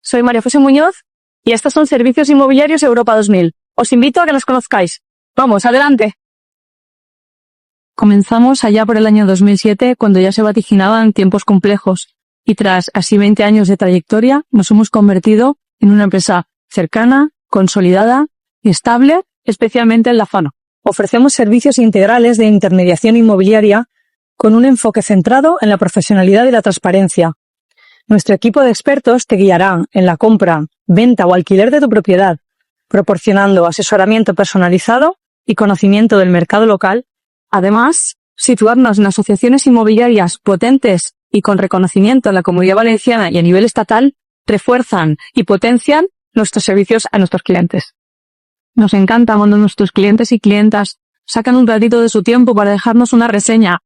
soy María José Muñoz y estos son Servicios Inmobiliarios Europa 2000. Os invito a que los conozcáis. Vamos, adelante. Comenzamos allá por el año 2007, cuando ya se vaticinaban tiempos complejos, y tras así 20 años de trayectoria nos hemos convertido en una empresa cercana, consolidada y estable, especialmente en la zona. Ofrecemos servicios integrales de intermediación inmobiliaria con un enfoque centrado en la profesionalidad y la transparencia. Nuestro equipo de expertos te guiará en la compra, venta o alquiler de tu propiedad, proporcionando asesoramiento personalizado y conocimiento del mercado local. Además, situarnos en asociaciones inmobiliarias potentes y con reconocimiento en la Comunidad Valenciana y a nivel estatal refuerzan y potencian nuestros servicios a nuestros clientes. Nos encanta cuando nuestros clientes y clientas sacan un ratito de su tiempo para dejarnos una reseña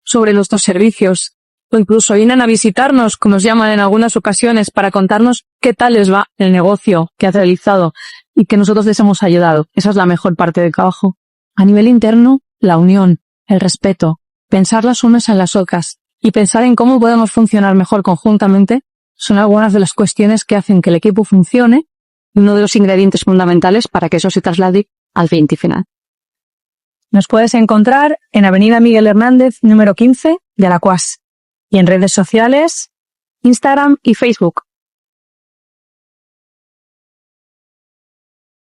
sobre nuestros servicios, o incluso vienen a visitarnos, como nos llaman en algunas ocasiones, para contarnos qué tal les va el negocio que has realizado y que nosotros les hemos ayudado. Esa es la mejor parte del trabajo. A nivel interno, la unión, el respeto, pensar las unas en las otras y pensar en cómo podemos funcionar mejor conjuntamente son algunas de las cuestiones que hacen que el equipo funcione y uno de los ingredientes fundamentales para que eso se traslade al cliente final. Nos puedes encontrar en Avenida Miguel Hernández, número 15 de Alacuás, y en redes sociales, Instagram y Facebook,